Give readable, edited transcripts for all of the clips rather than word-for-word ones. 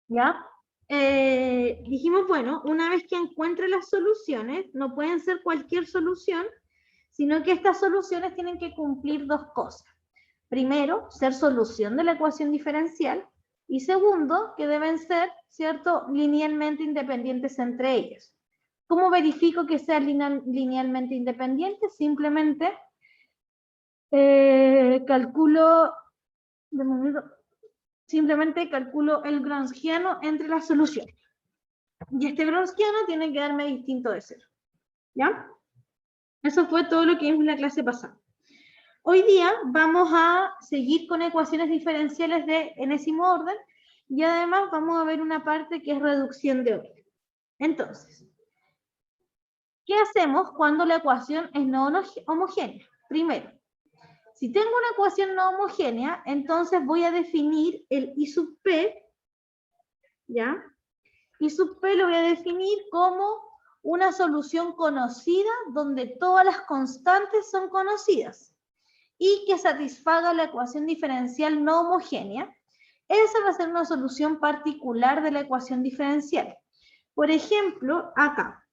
¿Ya? Dijimos, bueno, una vez que encuentre las soluciones, no pueden ser cualquier solución, sino que estas soluciones tienen que cumplir dos cosas. Primero, ser solución de la ecuación diferencial, y segundo, que deben ser, ¿cierto?, linealmente independientes entre ellos. ¿Cómo verifico que sean linealmente independientes? Simplemente calculo el gronskiano entre las soluciones. Y este gronskiano tiene que darme distinto de cero. ¿Ya? Eso fue todo lo que vimos en la clase pasada. Hoy día vamos a seguir con ecuaciones diferenciales de enésimo orden y además vamos a ver una parte que es reducción de orden. Entonces, ¿qué hacemos cuando la ecuación es no homogénea? Primero, si tengo una ecuación no homogénea, entonces voy a definir el I sub P, ¿ya? I sub P lo voy a definir como una solución conocida donde todas las constantes son conocidas y que satisfaga la ecuación diferencial no homogénea. Esa va a ser una solución particular de la ecuación diferencial. Por ejemplo, acá,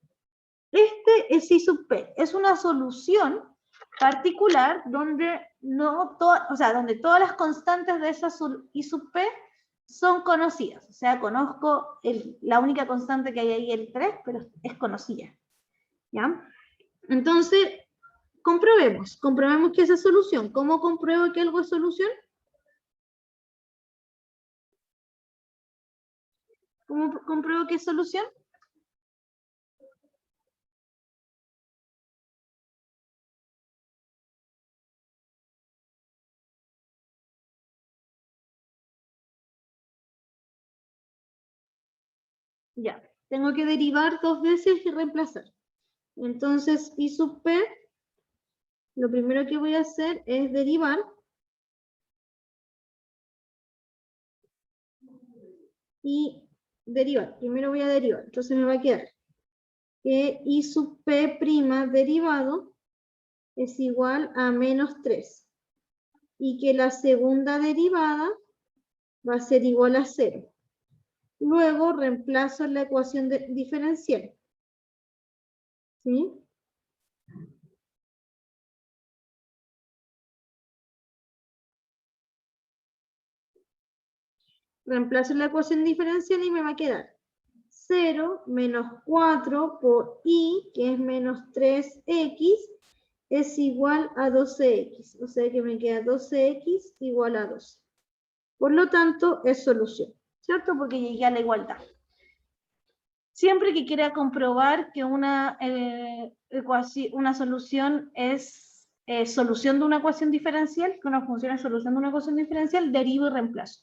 este es I sub P, es una solución particular donde, donde todas las constantes de esa I sub P son conocidas. O sea, conozco la única constante que hay ahí, el 3, pero es conocida. ¿Ya? Entonces, comprobemos que esa es solución. ¿Cómo compruebo que algo es solución? ¿Cómo compruebo que es solución? Ya, tengo que derivar 2 veces y reemplazar. Entonces, I sub P, lo primero que voy a hacer es derivar. Y derivar. Primero voy a derivar. Entonces me va a quedar que I sub P' derivado es igual a menos 3. Y que la segunda derivada va a ser igual a 0. Luego reemplazo la ecuación diferencial. ¿Sí? Reemplazo la ecuación diferencial y me va a quedar 0 menos 4 por I, que es menos 3x, es igual a 12x. O sea que me queda 12x igual a 12. Por lo tanto, es solución, ¿cierto? Porque llegué a la igualdad. Siempre que quiera comprobar que una solución es solución de una ecuación diferencial, que una función es solución de una ecuación diferencial, derivo y reemplazo.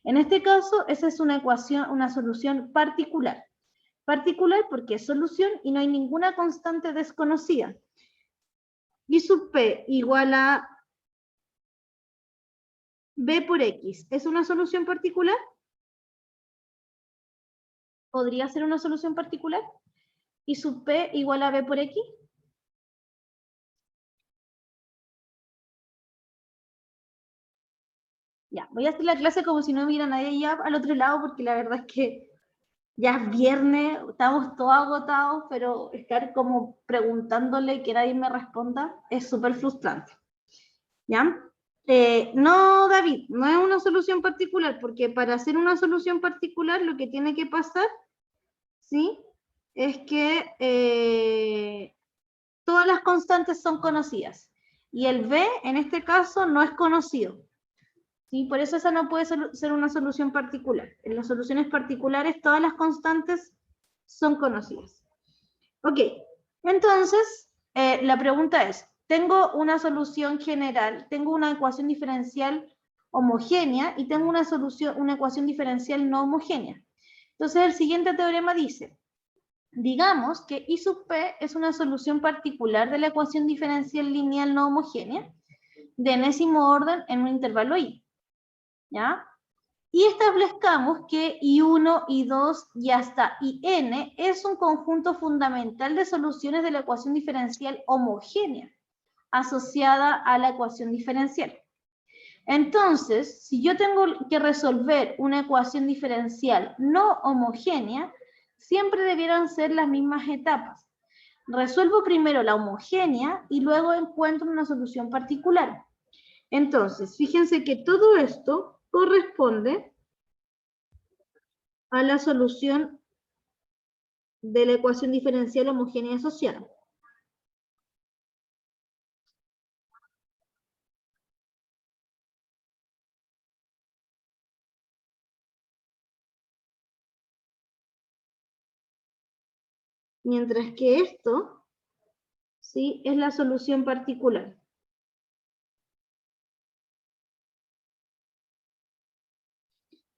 En este caso, esa es una solución particular. Particular porque es solución y no hay ninguna constante desconocida. Y sub P igual a B por X. ¿Es una solución particular? ¿Podría ser una solución particular? ¿Y sub P igual a B por X? Ya, voy a hacer la clase como si no hubiera nadie ya al otro lado, porque la verdad es que ya es viernes, estamos todos agotados, pero estar como preguntándole y que nadie me responda es súper frustrante. ¿Ya? No, David, no es una solución particular, porque para hacer una solución particular lo que tiene que pasar, ¿sí? Es que todas las constantes son conocidas. Y el B, en este caso, no es conocido. ¿Sí? Por eso esa no puede ser una solución particular. En las soluciones particulares todas las constantes son conocidas. Ok, entonces la pregunta es, tengo una solución general, tengo una ecuación diferencial homogénea y tengo una ecuación diferencial no homogénea. Entonces el siguiente teorema dice, digamos que I sub P es una solución particular de la ecuación diferencial lineal no homogénea de enésimo orden en un intervalo I. ¿Ya? Y establezcamos que I1, I2 y hasta IN es un conjunto fundamental de soluciones de la ecuación diferencial homogénea asociada a la ecuación diferencial. Entonces, si yo tengo que resolver una ecuación diferencial no homogénea, siempre debieran ser las mismas etapas. Resuelvo primero la homogénea y luego encuentro una solución particular. Entonces, fíjense que todo esto corresponde a la solución de la ecuación diferencial homogénea asociada. Mientras que esto, ¿sí?, es la solución particular.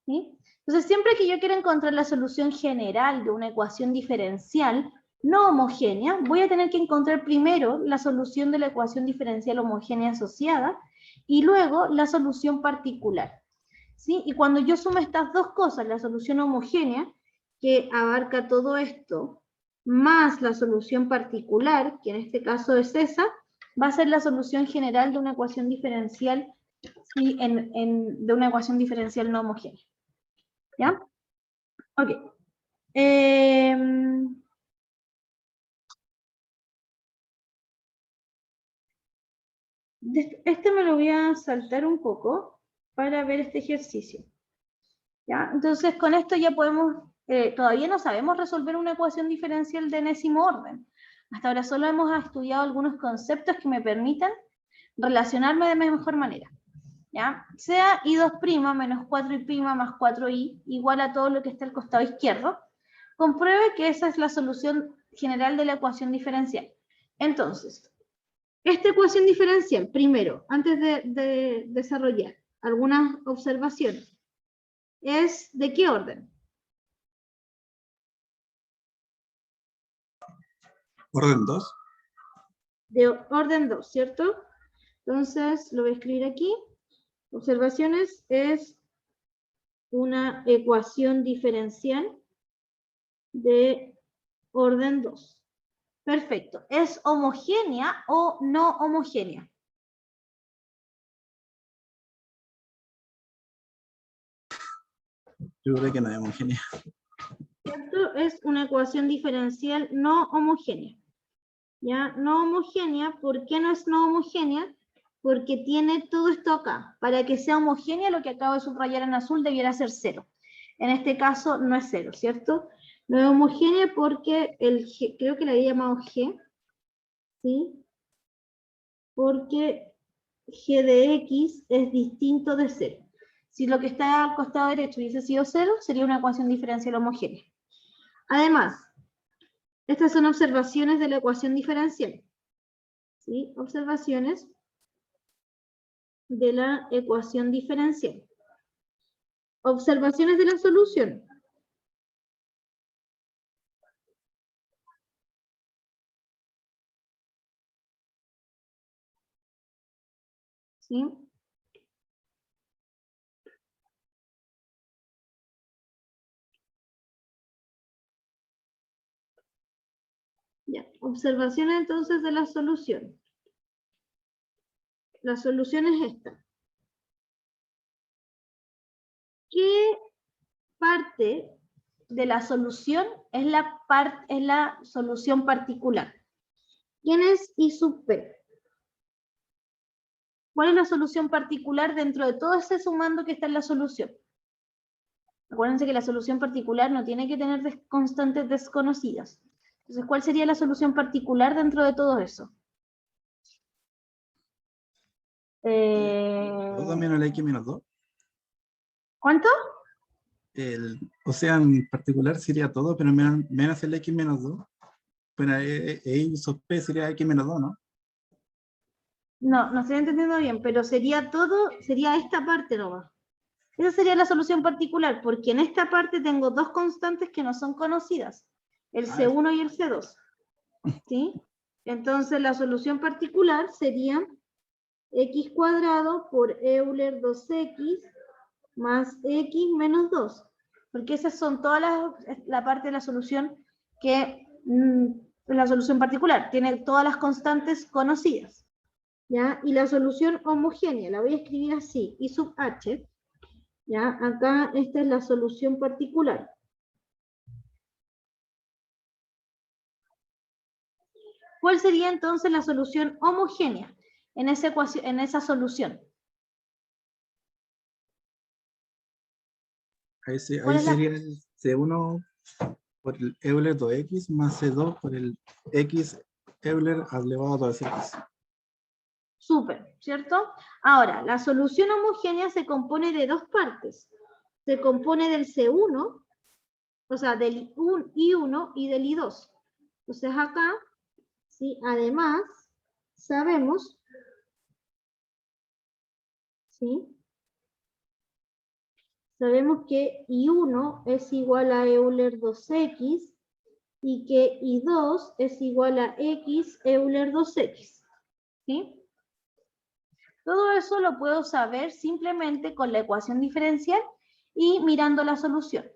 ¿Sí? Entonces, siempre que yo quiera encontrar la solución general de una ecuación diferencial no homogénea, voy a tener que encontrar primero la solución de la ecuación diferencial homogénea asociada y luego la solución particular. ¿Sí? Y cuando yo sumo estas dos cosas, la solución homogénea, que abarca todo esto, más la solución particular, que en este caso es esa, va a ser la solución general de una ecuación diferencial, ¿sí?, de una ecuación diferencial no homogénea. ¿Ya? Ok. Este me lo voy a saltar un poco para ver este ejercicio. ¿Ya? Entonces, con esto ya podemos, todavía no sabemos resolver una ecuación diferencial de enésimo orden. Hasta ahora solo hemos estudiado algunos conceptos que me permitan relacionarme de mejor manera. ¿Ya? Sea i2' menos 4i' más 4i igual a todo lo que está al costado izquierdo, compruebe que esa es la solución general de la ecuación diferencial. Entonces, esta ecuación diferencial, primero, antes de desarrollar algunas observaciones, ¿es de qué orden? Orden 2. De orden 2, ¿cierto? Entonces, lo voy a escribir aquí. Observaciones es una ecuación diferencial de orden 2. Perfecto. ¿Es homogénea o no homogénea? Yo creo que no es homogénea. ¿Cierto? Es una ecuación diferencial no homogénea. ¿Ya? No homogénea, ¿por qué no es no homogénea? Porque tiene todo esto acá. Para que sea homogénea, lo que acabo de subrayar en azul debiera ser 0. En este caso no es 0, ¿cierto? No es homogénea porque el G, creo que la había llamado G, ¿sí? Porque G de X es distinto de 0. Si lo que está al costado derecho hubiese sido 0, sería una ecuación diferencial homogénea. Además, estas son observaciones de la ecuación diferencial. ¿Sí? Observaciones de la ecuación diferencial. Observaciones de la solución. ¿Sí? Ya. Observaciones entonces de la solución. La solución es esta. ¿Qué parte de la solución es la solución particular? ¿Quién es I sub P? ¿Cuál es la solución particular dentro de todo ese sumando que está en la solución? Acuérdense que la solución particular no tiene que tener constantes desconocidas. Entonces, ¿cuál sería la solución particular dentro de todo eso? 2 menos la x menos 2. ¿Cuánto? O sea, en particular sería todo, pero menos el x menos 2. Bueno, y sub p sería x menos 2, ¿no? No, no estoy entendiendo bien, pero sería todo, sería esta parte nomás. Esa sería la solución particular, porque en esta parte tengo dos constantes que no son conocidas, el C1 y el C2. ¿Sí? Entonces la solución particular sería x cuadrado por Euler 2x más x menos 2. Porque esas son todas la parte de la solución que es la solución particular. Tiene todas las constantes conocidas. ¿ya? Y la solución homogénea, la voy a escribir así, I sub h, ¿ya? Acá esta es la solución particular. ¿Cuál sería entonces la solución homogénea en esa ecuación, en esa solución? Ahí, ¿Cuál ahí es la sería el C1 por el Euler 2x más C2 por el x Euler elevado a 2x. súper, ¿cierto? Ahora, la solución homogénea se compone de dos partes. Se compone del C1, o sea, del I1 y del I2. Entonces acá, ¿sí? Además, sabemos, ¿sí? Sabemos que I1 es igual a Euler 2x y que I2 es igual a x Euler 2x. ¿Sí? Todo eso lo puedo saber simplemente con la ecuación diferencial y mirando la solución.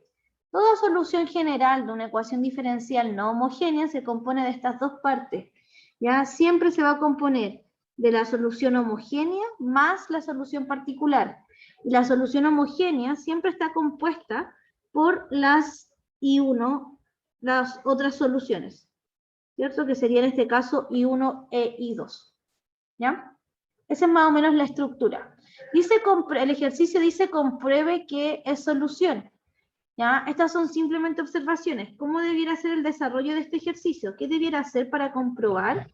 Toda solución general de una ecuación diferencial no homogénea se compone de estas dos partes. ¿Ya? Siempre se va a componer de la solución homogénea más la solución particular. Y la solución homogénea siempre está compuesta por las I1, las otras soluciones, ¿cierto? Que sería en este caso I1 e I2. ¿Ya? Esa es más o menos la estructura. Dice, el ejercicio dice compruebe que es solución. ¿Ya? Estas son simplemente observaciones. ¿Cómo debiera ser el desarrollo de este ejercicio? ¿Qué debiera hacer para comprobar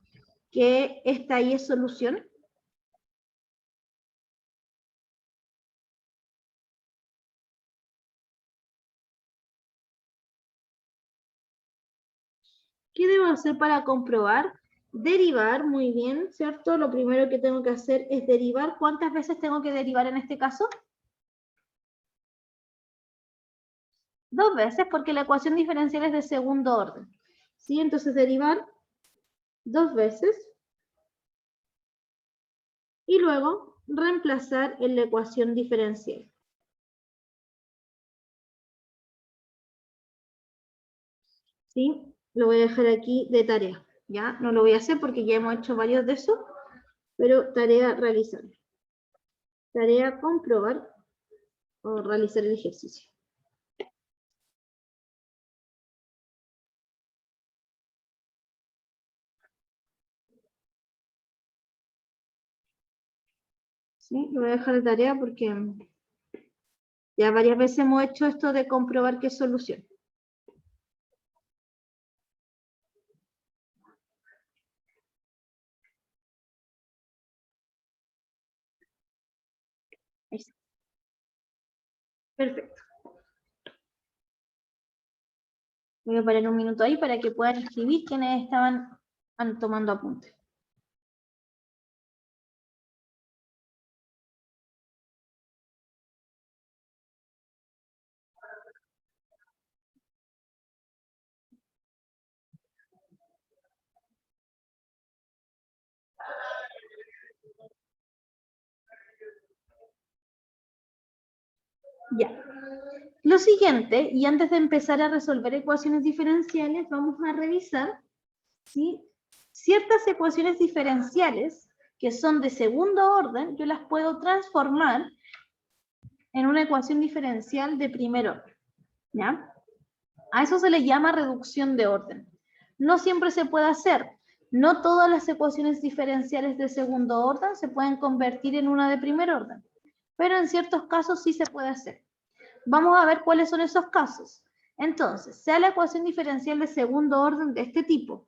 que esta ahí es solución? ¿Qué debo hacer para comprobar? Derivar, muy bien, ¿cierto? Lo primero que tengo que hacer es derivar. ¿Cuántas veces tengo que derivar en este caso? Dos veces, porque la ecuación diferencial es de segundo orden. ¿Sí? Entonces derivar dos veces y luego reemplazar en la ecuación diferencial. ¿Sí? Lo voy a dejar aquí de tarea. ¿Ya? No lo voy a hacer porque ya hemos hecho varios de esos, pero tarea realizar. Tarea comprobar o realizar el ejercicio. ¿Sí? Lo voy a dejar de tarea porque ya varias veces hemos hecho esto de comprobar qué es solución. Ahí está. Perfecto. Voy a parar un minuto ahí para que puedan escribir quienes estaban tomando apuntes. Ya. Lo siguiente, y antes de empezar a resolver ecuaciones diferenciales, vamos a revisar, ¿sí? Ciertas ecuaciones diferenciales que son de segundo orden, yo las puedo transformar en una ecuación diferencial de primer orden. ¿Ya? A eso se le llama reducción de orden. No siempre se puede hacer. No todas las ecuaciones diferenciales de segundo orden se pueden convertir en una de primer orden, pero en ciertos casos sí se puede hacer. Vamos a ver cuáles son esos casos. Entonces, sea la ecuación diferencial de segundo orden de este tipo.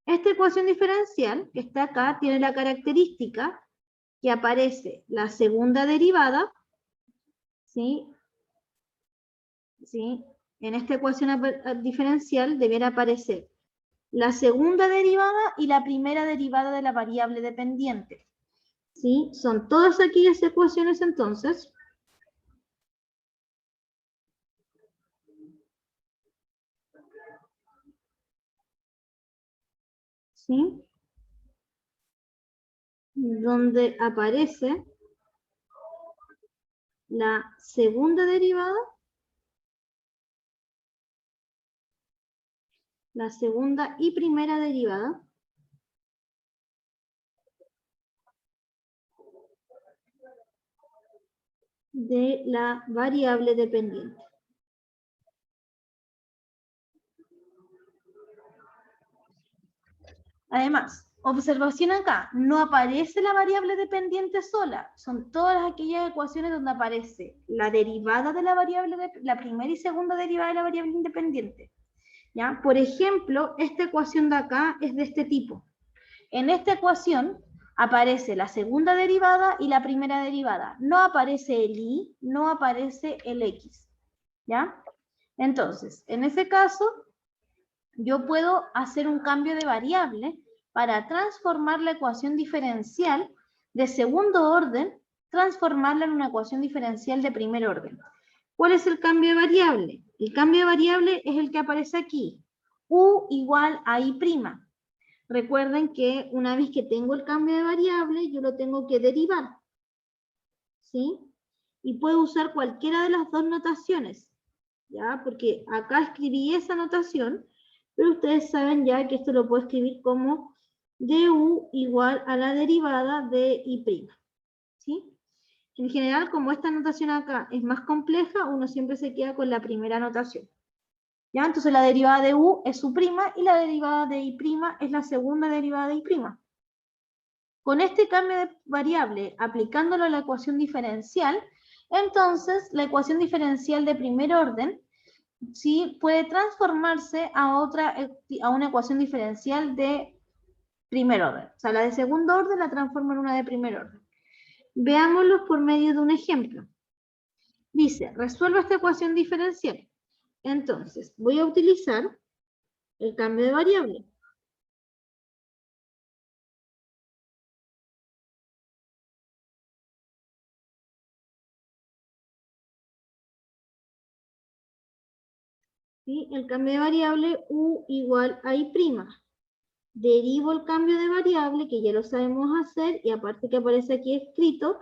Esta ecuación diferencial, que está acá, tiene la característica que aparece la segunda derivada, ¿sí? ¿Sí? En esta ecuación diferencial debiera aparecer la segunda derivada y la primera derivada de la variable dependiente. ¿Sí? Son todas aquellas ecuaciones entonces ¿sí? Donde aparece la segunda derivada, la segunda y primera derivada de la variable dependiente. Además, observación acá, no aparece la variable dependiente sola, son todas aquellas ecuaciones donde aparece la derivada de la variable, la primera y segunda derivada de la variable independiente. ¿Ya? Por ejemplo, esta ecuación de acá es de este tipo. En esta ecuación aparece la segunda derivada y la primera derivada. No aparece el y, no aparece el x. ¿Ya? Entonces, en ese caso, yo puedo hacer un cambio de variable para transformar la ecuación diferencial de segundo orden, transformarla en una ecuación diferencial de primer orden. ¿Cuál es el cambio de variable? El cambio de variable es el que aparece aquí. U igual a I'. Recuerden que una vez que tengo el cambio de variable, yo lo tengo que derivar. ¿Sí? Y puedo usar cualquiera de las dos notaciones. ¿Ya? Porque acá escribí esa notación, pero ustedes saben ya que esto lo puedo escribir como du igual a la derivada de I'. ¿Sí? En general, como esta notación acá es más compleja, uno siempre se queda con la primera notación. ¿Ya? Entonces la derivada de u es su prima y la derivada de I' es la segunda derivada de I'. Con este cambio de variable, aplicándolo a la ecuación diferencial, entonces la ecuación diferencial de primer orden, ¿sí?, puede transformarse a una ecuación diferencial de primer orden. O sea, la de segundo orden la transforma en una de primer orden. Veámoslo por medio de un ejemplo. Dice, resuelva esta ecuación diferencial. Entonces, voy a utilizar el cambio de variable. ¿Sí? El cambio de variable u igual a I'. Derivo el cambio de variable, que ya lo sabemos hacer, y aparte que aparece aquí escrito,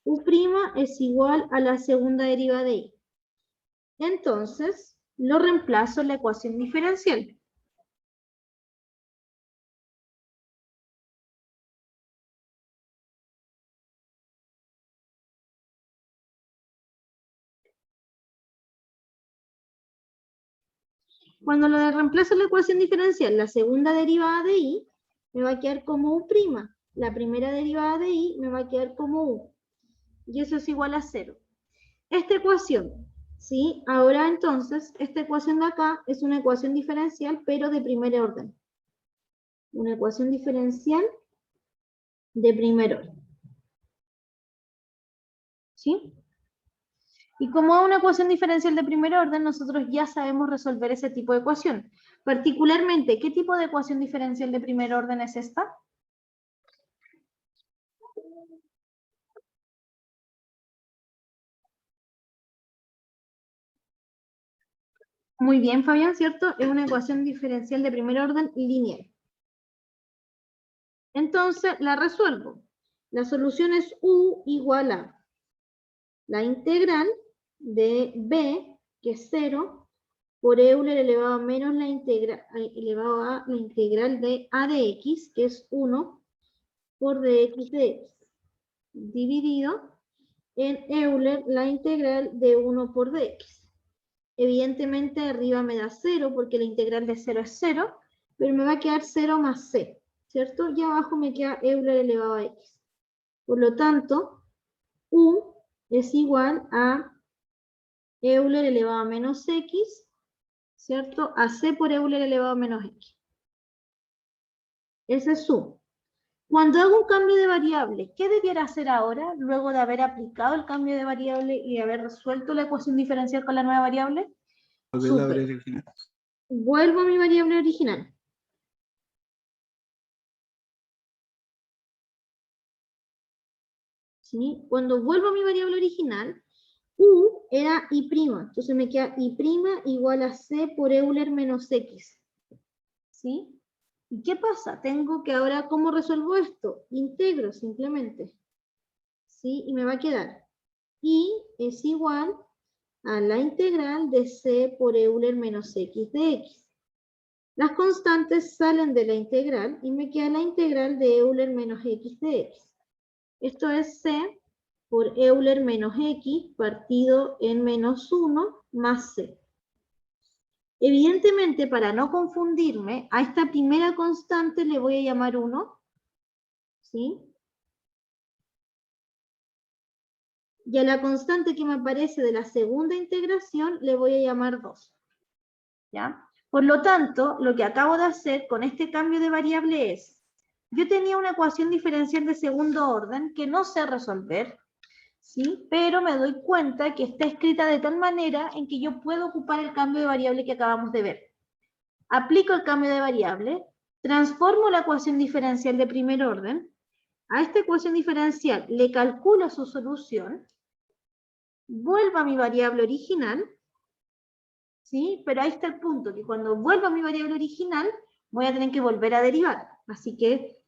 u' es igual a la segunda derivada de I. Entonces, lo reemplazo en la ecuación diferencial. Cuando lo reemplazo en la ecuación diferencial, la segunda derivada de I me va a quedar como u'. La primera derivada de I me va a quedar como u. Y eso es igual a 0. Esta ecuación, ¿sí? Ahora entonces, esta ecuación de acá es una ecuación diferencial, pero de primer orden. Una ecuación diferencial de primer orden. ¿Sí? Y como es una ecuación diferencial de primer orden, nosotros ya sabemos resolver ese tipo de ecuación. Particularmente, ¿qué tipo de ecuación diferencial de primer orden es esta? Muy bien, Fabián, ¿cierto? Es una ecuación diferencial de primer orden lineal. Entonces, la resuelvo. La solución es u igual a la integral de b, que es 0, por Euler elevado a menos la integral, elevado a la integral de a de x, que es 1, por dx de x, dividido en Euler la integral de 1 por dx. Evidentemente arriba me da 0 porque la integral de 0 es 0, pero me va a quedar 0 más c, ¿cierto? Y abajo me queda Euler elevado a x. Por lo tanto, u es igual a Euler elevado a menos x, ¿cierto? A c por Euler elevado a menos x. Ese es u. Cuando hago un cambio de variable, ¿qué debiera hacer ahora, luego de haber aplicado el cambio de variable y de haber resuelto la ecuación diferencial con la nueva variable? Vuelvo a mi variable original. ¿Sí? Cuando vuelvo a mi variable original, u era I', entonces me queda I' igual a c por Euler menos x. ¿Sí? ¿Y qué pasa? Tengo que ahora, ¿cómo resuelvo esto? Integro simplemente. ¿Sí? Y me va a quedar I es igual a la integral de c por Euler menos x de x. Las constantes salen de la integral y me queda la integral de Euler menos x de x. Esto es c por Euler menos X partido en menos 1 más C. Evidentemente, para no confundirme, a esta primera constante le voy a llamar 1, ¿sí? Y a la constante que me aparece de la segunda integración le voy a llamar 2, ¿ya? Por lo tanto, lo que acabo de hacer con este cambio de variable es, yo tenía una ecuación diferencial de segundo orden que no sé resolver, ¿sí? Pero me doy cuenta que está escrita de tal manera en que yo puedo ocupar el cambio de variable que acabamos de ver. Aplico el cambio de variable, transformo la ecuación diferencial de primer orden, a esta ecuación diferencial le calculo su solución, vuelvo a mi variable original, ¿sí? Pero ahí está el punto, que cuando vuelva a mi variable original, voy a tener que volver a derivar. Así que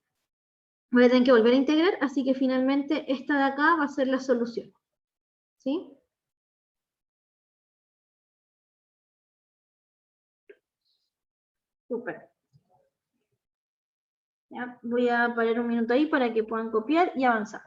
voy a tener que volver a integrar, así que finalmente esta de acá va a ser la solución. ¿Sí? Súper. Ya, voy a parar un minuto ahí para que puedan copiar y avanzar.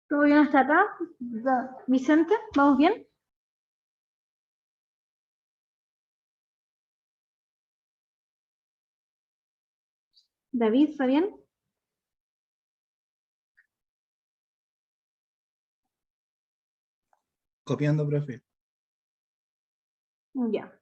¿Todo bien hasta acá? Vicente, ¿vamos bien? David, ¿está bien? Copiando, profe. Ya.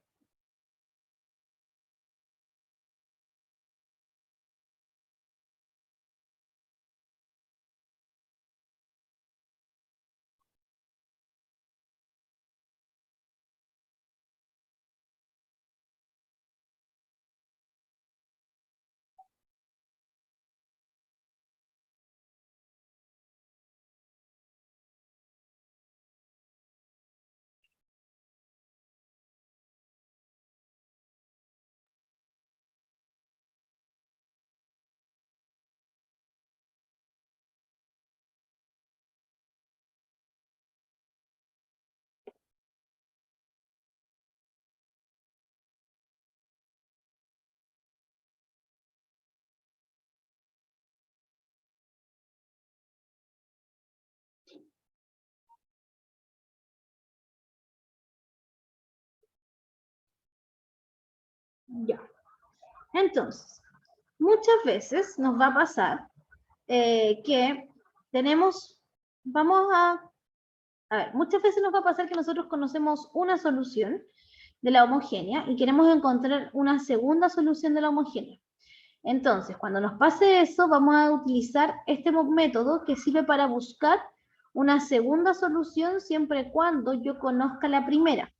Ya. Entonces, muchas veces nos va a pasar que tenemos, a ver, muchas veces nos va a pasar que nosotros conocemos una solución de la homogénea y queremos encontrar una segunda solución de la homogénea. Entonces, cuando nos pase eso, vamos a utilizar este método que sirve para buscar una segunda solución siempre y cuando yo conozca la primera.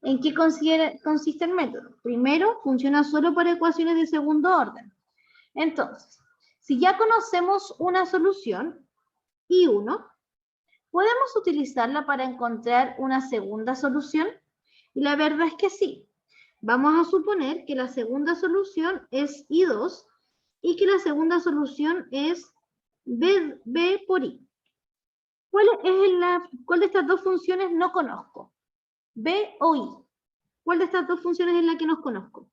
¿En qué consiste el método? Primero, funciona solo para ecuaciones de segundo orden. Entonces, si ya conocemos una solución, I1, ¿podemos utilizarla para encontrar una segunda solución? Y la verdad es que sí. Vamos a suponer que la segunda solución es I2 y que la segunda solución es B por I. ¿Cuál de estas dos funciones no conozco? ¿B o I? ¿Cuál de estas dos funciones es la que no conozco?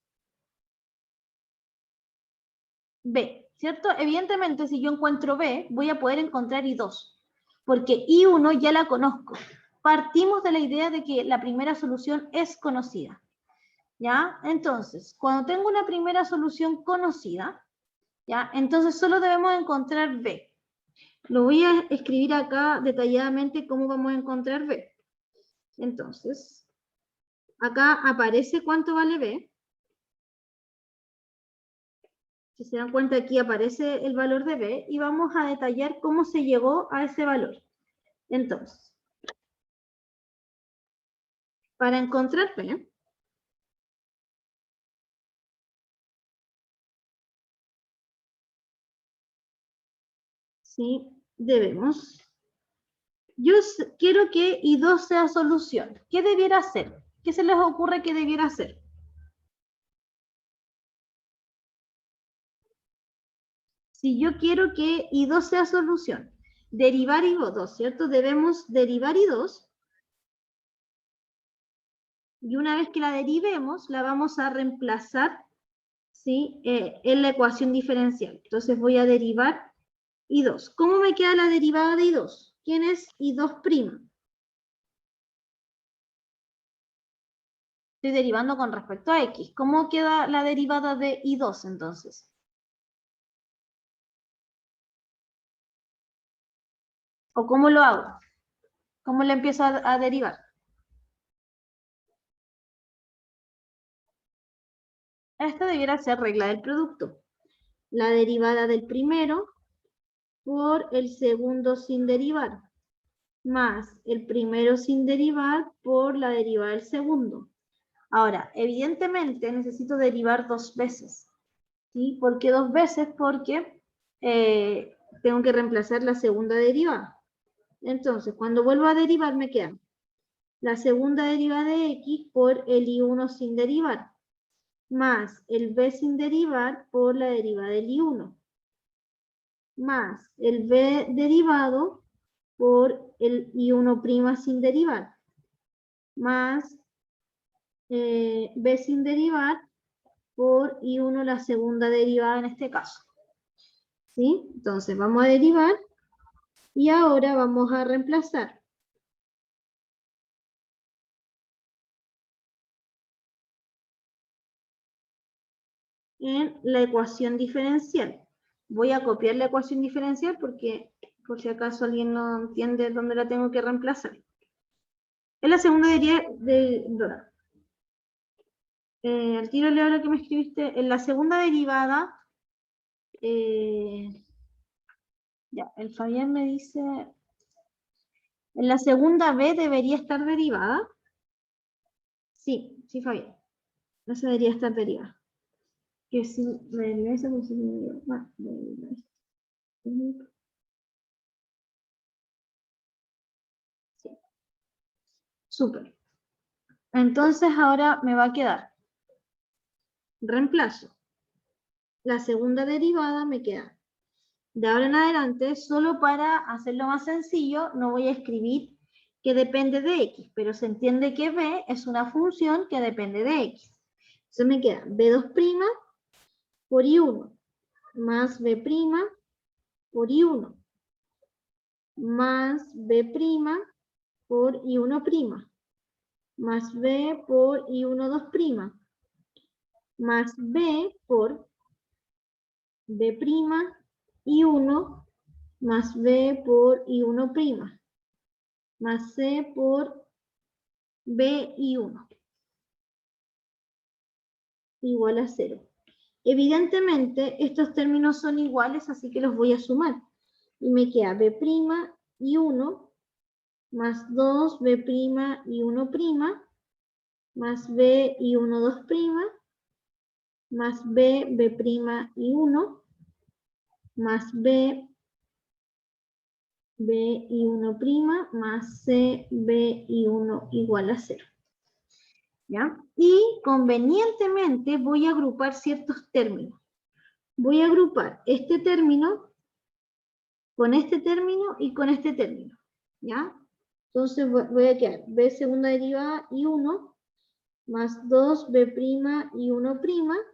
B, ¿cierto? Evidentemente, si yo encuentro B, voy a poder encontrar I2, porque I1 ya la conozco. Partimos de la idea de que la primera solución es conocida. ¿Ya? Entonces, cuando tengo una primera solución conocida, ¿ya? Entonces solo debemos encontrar B. Lo voy a escribir acá detalladamente cómo vamos a encontrar B. Entonces, acá aparece cuánto vale B. Si se dan cuenta, aquí aparece el valor de B y vamos a detallar cómo se llegó a ese valor. Entonces, para encontrar B, ¿sí? Debemos. Yo quiero que I2 sea solución. ¿Qué debiera hacer? ¿Qué se les ocurre que debiera hacer? Si yo quiero que I2 sea solución, derivar I2, ¿cierto? Debemos derivar I2. Y una vez que la derivemos, la vamos a reemplazar, ¿sí? En la ecuación diferencial. Entonces voy a derivar I2. ¿Cómo me queda la derivada de I2? ¿Quién es I2'? Estoy derivando con respecto a X. ¿Cómo queda la derivada de I2 entonces? ¿O cómo lo hago? ¿Cómo le empiezo a derivar? Esta debiera ser regla del producto. La derivada del primero por el segundo sin derivar, más el primero sin derivar por la derivada del segundo. Ahora, evidentemente necesito derivar 2 veces. ¿Sí? ¿Por qué 2 veces? Porque tengo que reemplazar la segunda derivada. Entonces, cuando vuelvo a derivar me queda la segunda derivada de X por el I1 sin derivar, más el B sin derivar por la derivada del I1, más el B derivado por el I1' sin derivar, más B sin derivar por I1 la segunda derivada en este caso. ¿Sí? Entonces vamos a derivar y ahora vamos a reemplazar. En la ecuación diferencial. Voy a copiar la ecuación diferencial porque por si acaso alguien no entiende dónde la tengo que reemplazar. En la segunda derivada, al tiro leo lo que me escribiste. En la segunda derivada, ya, el Fabián me dice, en la segunda B debería estar derivada. Sí, sí, Fabián. Esa debería estar derivada. Que si me deriva esa, pues sí. Súper. Entonces ahora me va a quedar reemplazo. La segunda derivada me queda. De ahora en adelante, solo para hacerlo más sencillo, no voy a escribir que depende de X, pero se entiende que B es una función que depende de X. Entonces me queda B2' por I1 más B' por I1 más B' por I1' más B por I1'2' más B por B' I1 más B por I1' más C por B I1 igual a 0. Evidentemente estos términos son iguales, así que los voy a sumar. Y me queda B' I1 más 2 B' I1' más B I1'2' más B B' I1 más B B I1' más C B I1 igual a 0. ¿Ya? Y convenientemente voy a agrupar ciertos términos. Voy a agrupar este término con este término y con este término. ¿Ya? Entonces voy a quedar B segunda derivada I1 más 2 B' I1'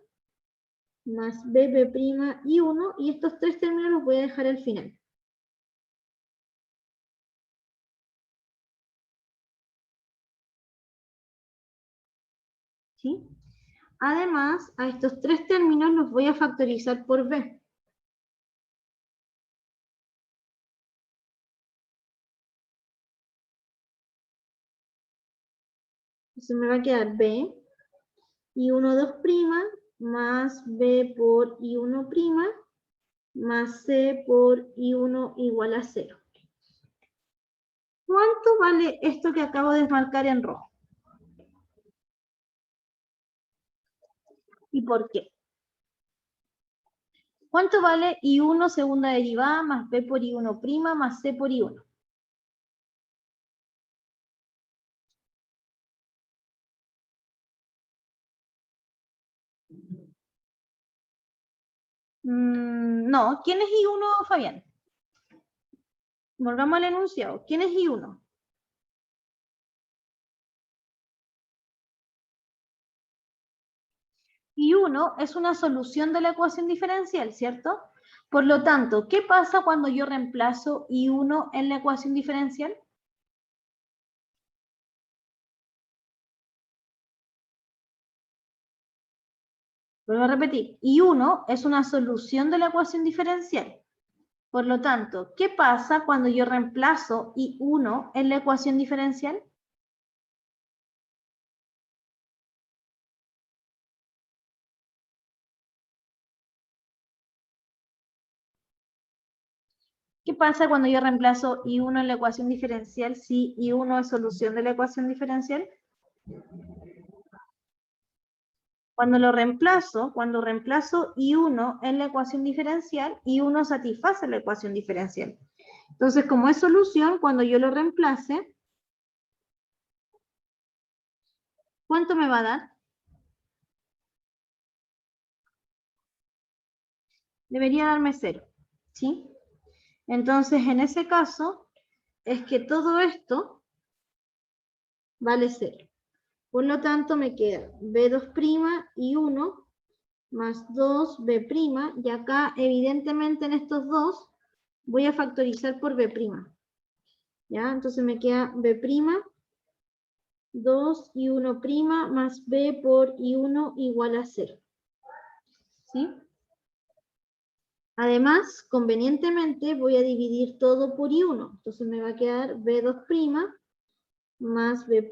más B B' I1 y estos tres términos los voy a dejar al final. ¿Sí? Además, a estos tres términos los voy a factorizar por B. Entonces me va a quedar B I1'2' más B por I1' más C por I1 igual a 0. ¿Cuánto vale esto que acabo de marcar en rojo? ¿Y por qué? ¿Cuánto vale I1 segunda derivada más B por I1' más C por I1? No, ¿quién es I1, Fabián? Volvamos al enunciado. ¿Quién es I1? I1 es una solución de la ecuación diferencial, ¿cierto? Por lo tanto, ¿qué pasa cuando yo reemplazo I1 en la ecuación diferencial? Vuelvo a repetir, I1 es una solución de la ecuación diferencial. Por lo tanto, ¿qué pasa cuando yo reemplazo I1 en la ecuación diferencial? ¿Qué pasa cuando yo reemplazo I1 en la ecuación diferencial si I1 es solución de la ecuación diferencial? Cuando reemplazo I1 en la ecuación diferencial, I1 satisface la ecuación diferencial. Entonces, como es solución, cuando yo lo reemplace, ¿cuánto me va a dar? Debería darme 0, ¿sí? Entonces, en ese caso, es que todo esto vale 0. Por lo tanto, me queda B2' y 1 más 2B', y acá, evidentemente, en estos dos, voy a factorizar por B'. ¿Ya? Entonces me queda B', 2 y 1' más B por I1 igual a 0. ¿Sí? Además, convenientemente, voy a dividir todo por I1. Entonces me va a quedar B2' más B'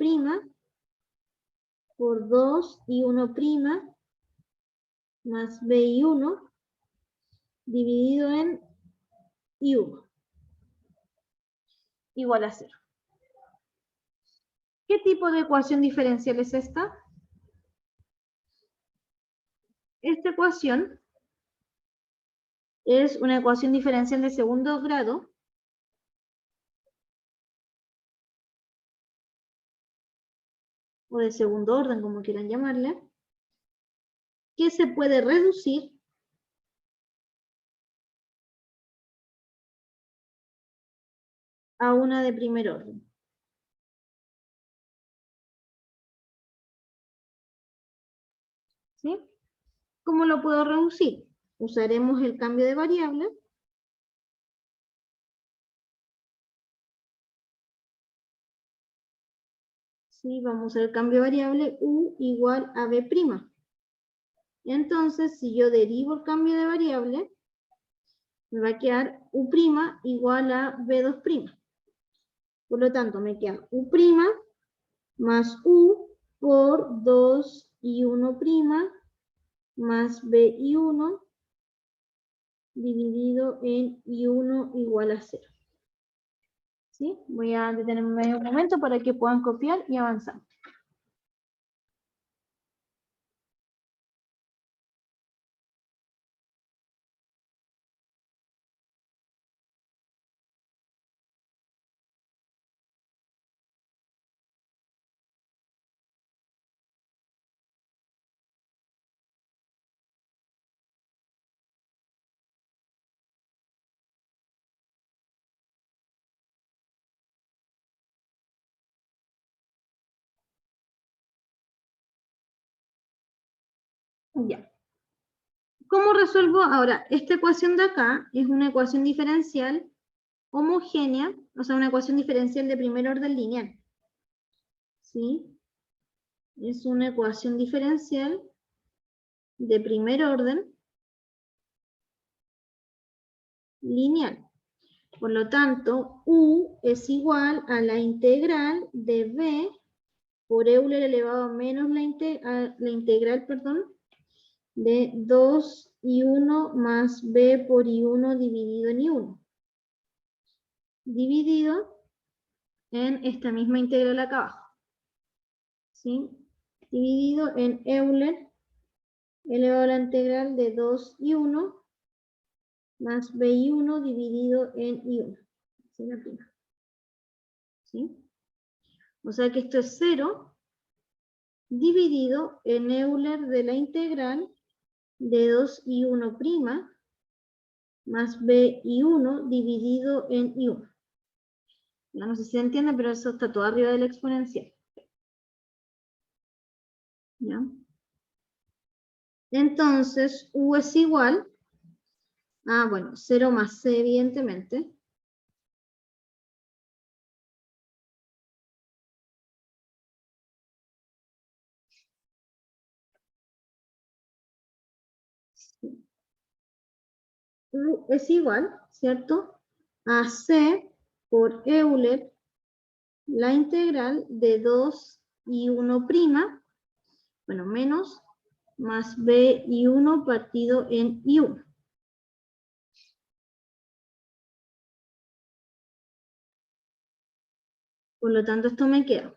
por 2 y 1' más B y 1 dividido en I1 igual a 0. ¿Qué tipo de ecuación diferencial es esta? Esta ecuación es una ecuación diferencial de segundo grado o de segundo orden, como quieran llamarle, que se puede reducir a una de primer orden. ¿Sí? ¿Cómo lo puedo reducir? Usaremos el cambio de variable. ¿Sí? Vamos a usar el cambio de variable U igual a B'. Entonces, si yo derivo el cambio de variable, me va a quedar U' igual a B2'. Por lo tanto, me queda U' más U por 2 y 1' más B y 1 dividido en I1 igual a 0. ¿Sí? Voy a detenerme un momento para que puedan copiar y avanzar. Ya. ¿Cómo resuelvo? Ahora, esta ecuación de acá es una ecuación diferencial homogénea, o sea, una ecuación diferencial de primer orden lineal. ¿Sí? Es una ecuación diferencial de primer orden lineal. Por lo tanto, U es igual a la integral de B por Euler elevado a menos la integral, de 2 y 1 más B por I1 dividido en I1. Dividido en esta misma integral acá abajo. ¿Sí? Dividido en Euler elevado a la integral de 2 y 1 más BI1 dividido en I1. Esa es la prima. ¿Sí? O sea que esto es 0 dividido en Euler de la integral de 2I1' más BI1 dividido en I1. No sé si se entiende, pero eso está todo arriba del exponencial. ¿Ya? Entonces, U es igual a, bueno, 0 más C, evidentemente. U es igual, ¿cierto? A C por Euler, la integral de 2I1', bueno, menos, más BI1 partido en I1. Por lo tanto, esto me queda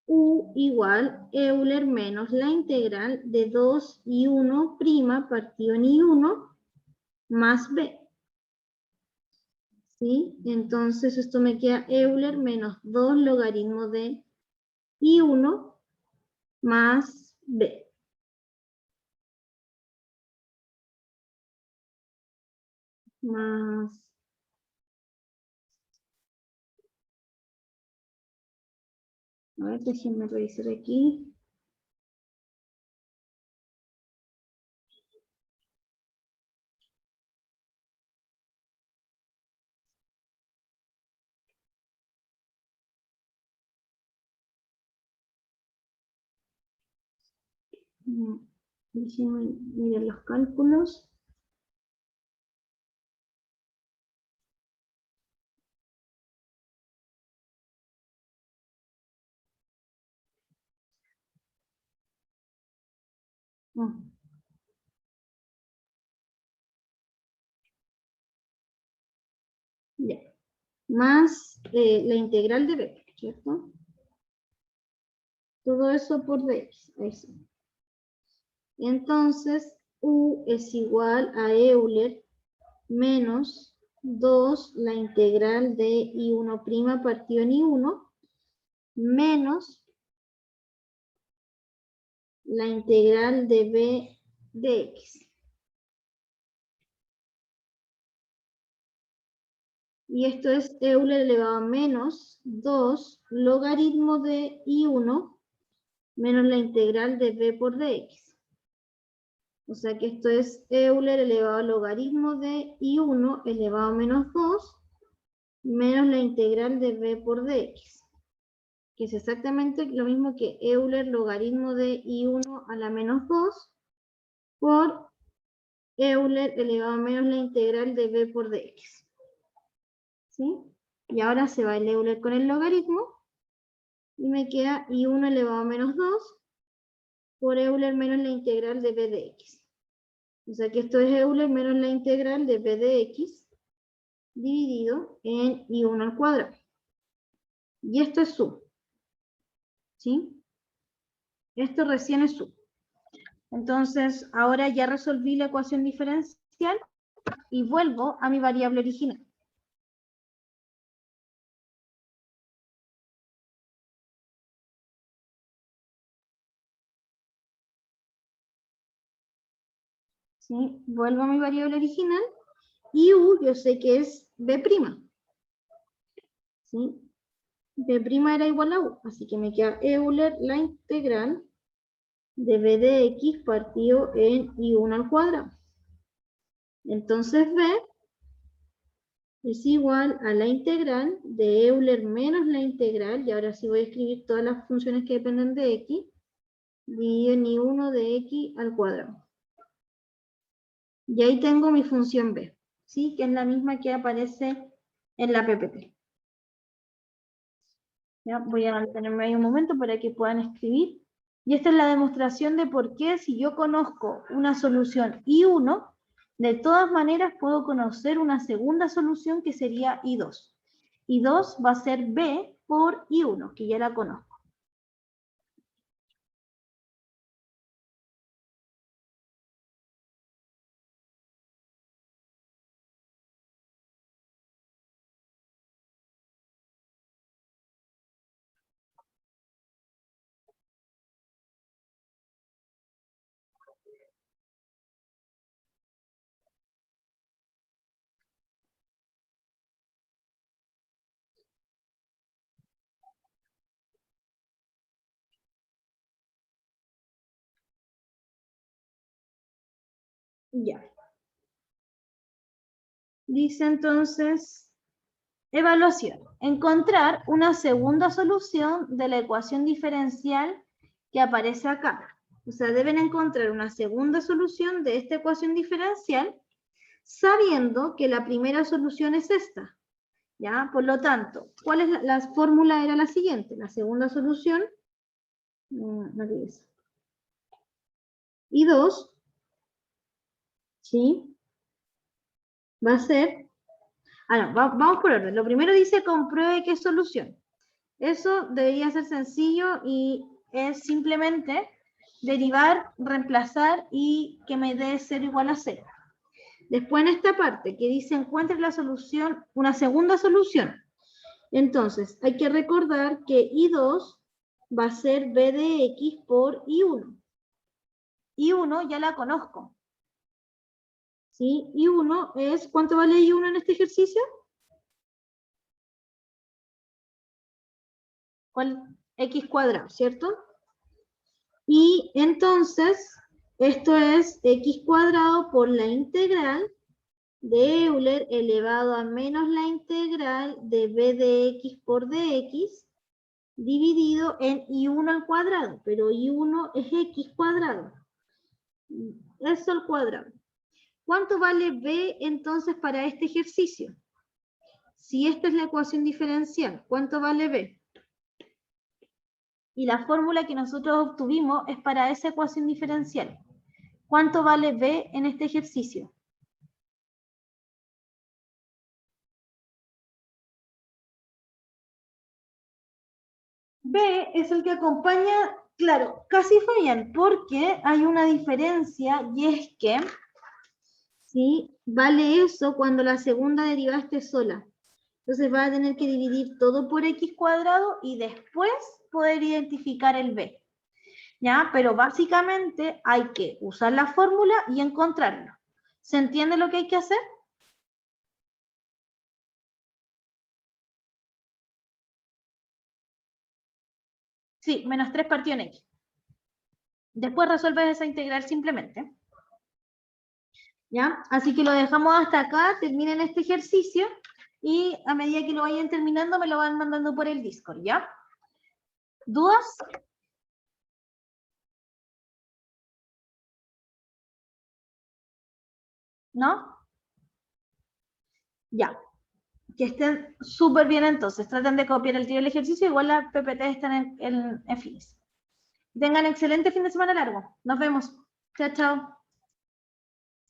U igual Euler menos la integral de 2I1' partido en I1 más B. ¿Sí? Entonces esto me queda Euler menos 2 logaritmo de I1 más B. Más... A ver, déjenme revisar aquí. Déjenme mirar los cálculos. Ya. Más la integral de B, ¿cierto? Todo eso por dx. Ahí sí. Entonces, U es igual a Euler menos 2 la integral de I1' partido en I1 menos la integral de B de X. Y esto es Euler elevado a menos 2 logaritmo de I1 menos la integral de B por dx. O sea que esto es Euler elevado al logaritmo de I1 elevado a menos 2 menos la integral de B por dx. Que es exactamente lo mismo que Euler logaritmo de I1 a la menos 2 por Euler elevado a menos la integral de B por dx. ¿Sí? Y ahora se va el Euler con el logaritmo y me queda I1 elevado a menos 2 por Euler menos la integral de B de X. O sea que esto es Euler menos la integral de B de X dividido en I1 al cuadrado. Y esto es su. ¿Sí? Esto recién es su. Entonces, ahora ya resolví la ecuación diferencial y vuelvo a mi variable original. ¿Sí? Vuelvo a mi variable original y U yo sé que es B'. ¿Sí? B' era igual a U, así que me queda Euler la integral de B de X partido en I1 al cuadrado. Entonces B es igual a la integral de Euler menos la integral, y ahora sí voy a escribir todas las funciones que dependen de X, dividido en I1 de X al cuadrado. Y ahí tengo mi función B, ¿sí? Que es la misma que aparece en la PPT. ¿Ya? Voy a detenerme ahí un momento para que puedan escribir. Y esta es la demostración de por qué si yo conozco una solución I1, de todas maneras puedo conocer una segunda solución que sería I2. I2 va a ser B por I1, que ya la conozco. Ya. Dice entonces, evaluación. Encontrar una segunda solución de la ecuación diferencial que aparece acá. O sea, deben encontrar una segunda solución de esta ecuación diferencial sabiendo que la primera solución es esta. ¿Ya? Por lo tanto, ¿cuál es la fórmula? Era la siguiente. La segunda solución, no dice. I2, ¿sí? Va a ser, no, vamos por orden. Lo primero dice compruebe qué solución. Eso debería ser sencillo y es simplemente derivar, reemplazar y que me dé 0 igual a 0. Después en esta parte que dice encuentre la solución, una segunda solución. Entonces, hay que recordar que I2 va a ser B de X por I1. I1 ya la conozco. ¿Sí? I1 es, ¿cuánto vale I1 en este ejercicio? ¿Cuál? X cuadrado, ¿cierto? Y entonces, esto es X cuadrado por la integral de Euler elevado a menos la integral de B de X por dx dividido en I1 al cuadrado, pero I1 es X cuadrado. Eso al cuadrado. ¿Cuánto vale B entonces para este ejercicio? Si esta es la ecuación diferencial, ¿cuánto vale B? Y la fórmula que nosotros obtuvimos es para esa ecuación diferencial. ¿Cuánto vale B en este ejercicio? B es el que acompaña, claro, casi fallan, porque hay una diferencia y es que, ¿sí? Vale eso cuando la segunda derivada esté sola. Entonces va a tener que dividir todo por X cuadrado y después poder identificar el B. ¿Ya? Pero básicamente hay que usar la fórmula y encontrarlo. ¿Se entiende lo que hay que hacer? Sí, menos 3 partido en X. Después resuelves esa integral simplemente. ¿Ya? Así que lo dejamos hasta acá, terminen este ejercicio y a medida que lo vayan terminando me lo van mandando por el Discord, ¿ya? ¿Dudas? ¿No? Ya. Que estén súper bien entonces. Traten de copiar el tiro del ejercicio, igual las PPT están en Finis. Tengan excelente fin de semana largo. Nos vemos. Chao, chao.